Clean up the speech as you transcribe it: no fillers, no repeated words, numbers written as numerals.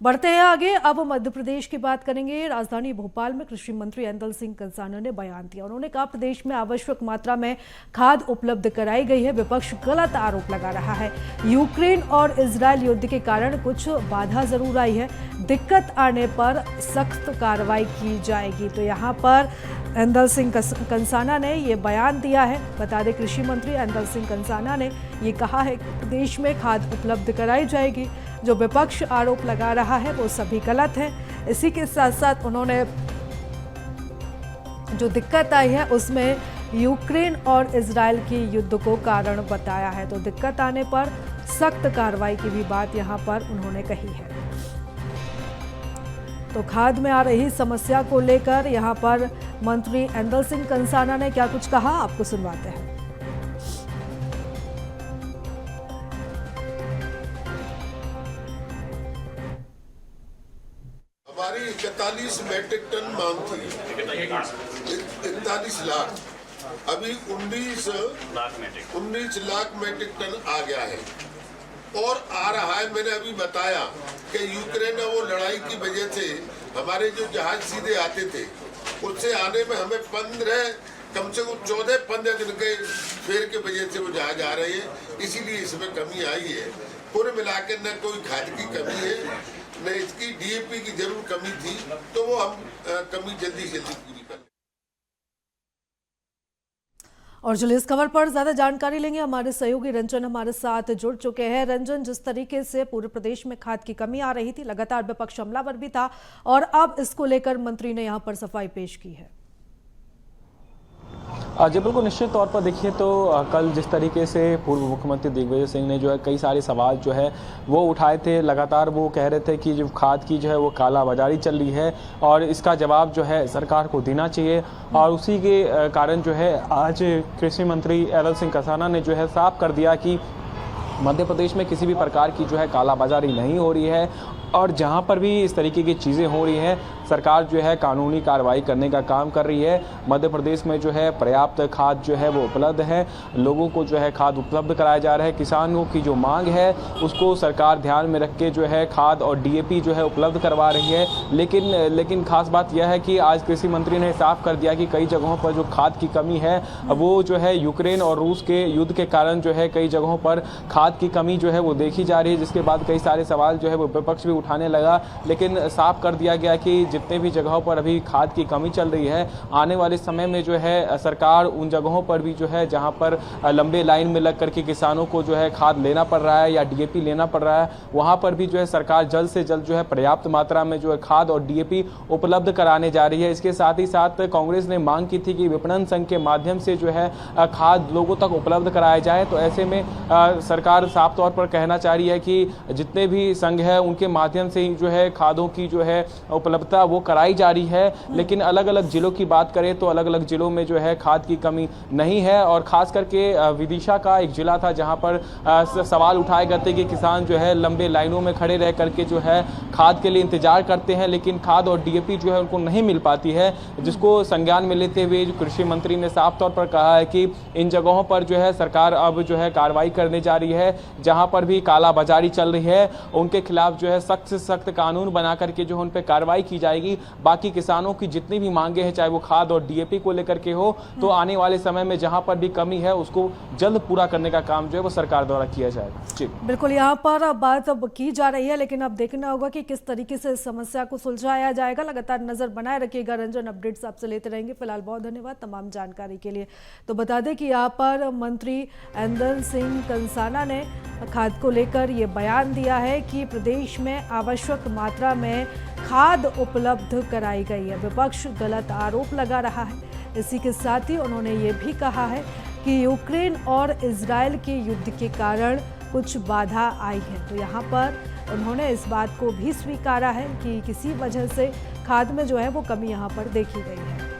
बढ़ते हैं आगे। अब मध्य प्रदेश की बात करेंगे। राजधानी भोपाल में कृषि मंत्री ऐंदल सिंह कंसाना ने बयान दिया। उन्होंने कहा प्रदेश में आवश्यक मात्रा में खाद उपलब्ध कराई गई है। विपक्ष गलत आरोप लगा रहा है। यूक्रेन और इजरायल युद्ध के कारण कुछ बाधा जरूर आई है, दिक्कत आने पर सख्त कार्रवाई की जाएगी। तो यहाँ पर ऐंदल सिंह कंसाना ने ये बयान दिया है। बता दें कृषि मंत्री ऐंदल सिंह कंसाना ने ये कहा है कि प्रदेश में खाद उपलब्ध कराई जाएगी। जो विपक्ष आरोप लगा रहा है वो सभी गलत है। इसी के साथ साथ उन्होंने जो दिक्कत आई है उसमें यूक्रेन और इजरायल के युद्ध को कारण बताया है। तो दिक्कत आने पर सख्त कार्रवाई की भी बात यहाँ पर उन्होंने कही है। तो खाद में आ रही समस्या को लेकर यहाँ पर मंत्री ऐंदल सिंह कंसाना ने क्या कुछ कहा, आपको सुनवाते हैं। हमारी 41 मैट्रिक टन मांग थी, 41 लाख, अभी 19 लाख मैट्रिक टन आ गया है और आ रहा है। मैंने अभी बताया कि यूक्रेन में वो लड़ाई की वजह से हमारे जो जहाज सीधे आते थे उससे आने में हमें कम से कम 14-15 दिन के फेर के वजह से वो जहाज आ रहे हैं, इसीलिए इसमें कमी आई है। पूरे मिलाकर न कोई खाद की कमी है न इसकी डीएपी की जरूर कमी थी, तो वो हम कमी जल्दी से जल्दी पूरी कर। और चलिए इस खबर पर ज्यादा जानकारी लेंगे। हमारे सहयोगी रंजन हमारे साथ जुड़ चुके हैं। रंजन, जिस तरीके से पूरे प्रदेश में खाद की कमी आ रही थी, लगातार विपक्ष हमलावर भी था और अब इसको लेकर मंत्री ने यहां पर सफाई पेश की है। जी बिल्कुल, निश्चित तौर पर देखिए तो कल जिस तरीके से पूर्व मुख्यमंत्री दिग्विजय सिंह ने जो है कई सारे सवाल जो है वो उठाए थे। लगातार वो कह रहे थे कि जो खाद की जो है वो कालाबाजारी चल रही है और इसका जवाब जो है सरकार को देना चाहिए। और उसी के कारण जो है आज कृषि मंत्री ऐंदल सिंह कंसाना ने जो है साफ कर दिया कि मध्य प्रदेश में किसी भी प्रकार की जो है कालाबाजारी नहीं हो रही है और जहां पर भी इस तरीके की चीज़ें हो रही हैं सरकार जो है कानूनी कार्रवाई करने का काम कर रही है। मध्य प्रदेश में जो है पर्याप्त खाद जो है वो उपलब्ध है, लोगों को जो है खाद उपलब्ध कराया जा रहा है। किसानों की जो मांग है उसको सरकार ध्यान में रख के जो है खाद और डीएपी जो है उपलब्ध करवा रही है। लेकिन खास बात यह है कि आज कृषि मंत्री ने साफ कर दिया कि कई जगहों पर जो खाद की कमी है वो जो है यूक्रेन और रूस के युद्ध के कारण जो है कई जगहों पर खाद की कमी जो है वो देखी जा रही है, जिसके बाद कई सारे सवाल जो है वो विपक्ष भी उठाने लगा। लेकिन साफ कर दिया गया कि जितने भी जगहों पर अभी खाद की कमी चल रही है, आने वाले समय में जो है सरकार उन जगहों पर भी जो है जहां पर लंबे लाइन में लग करके किसानों को जो है खाद लेना पड़ रहा है या डीएपी लेना पड़ रहा है, वहां पर भी जो है सरकार जल्द से जल्द जो है पर्याप्त मात्रा में जो है खाद और डीएपी उपलब्ध कराने जा रही है। इसके साथ ही साथ कांग्रेस ने मांग की थी कि विपणन संघ के माध्यम से जो है खाद लोगों तक उपलब्ध कराया जाए। तो ऐसे में सरकार साफ तौर पर कहना चाह रही है कि जितने भी संघ है उनके माध्यम से जो है खादों की जो है उपलब्धता वो कराई जा रही है। लेकिन अलग अलग जिलों की बात करें तो अलग अलग जिलों में जो है खाद की कमी नहीं है। और खास करके विदिशा का एक जिला था जहां पर सवाल उठाए गए थे कि किसान जो है लंबे लाइनों में खड़े रह करके जो है खाद के लिए इंतजार करते हैं, लेकिन खाद और डीएपी जो है उनको नहीं मिल पाती है, जिसको संज्ञान में लेते हुए कृषि मंत्री ने साफ तौर पर कहा है कि इन जगहों पर जो है सरकार अब जो है कार्रवाई करने जा रही है। जहां पर भी कालाबाजारी चल रही है उनके खिलाफ जो है सख्त से सख्त कानून बना करके जो उन पर कार्रवाई की जाएगी। बाकी किसानों की जितनी भी मांगे हैं, चाहे वो खाद और डीएपी को लेकर के हो, तो आने वाले समय में जहां पर भी कमी है उसको जल्द पूरा करने का काम जो है वो सरकार द्वारा किया जाएगा। जी बिल्कुल, यहाँ पर बात अब की जा रही है, लेकिन अब देखना होगा कि किस तरीके से इस समस्या को सुलझाया जाएगा। लगातार नजर बनाए रखिएगा। रंजन, अपडेट्स आपसे लेते रहेंगे। फिलहाल बहुत धन्यवाद तमाम जानकारी के लिए। तो बता दें कि यहाँ पर मंत्री ऐंदल सिंह कंसाना ने खाद को लेकर ये बयान दिया है कि प्रदेश में आवश्यक मात्रा में खाद उपलब्ध कराई गई है। विपक्ष गलत आरोप लगा रहा है। इसी के साथ ही उन्होंने ये भी कहा है कि यूक्रेन और इजरायल के युद्ध के कारण कुछ बाधा आई है। तो यहाँ पर उन्होंने इस बात को भी स्वीकारा है कि किसी वजह से खाद में जो है वो कमी यहाँ पर देखी गई है।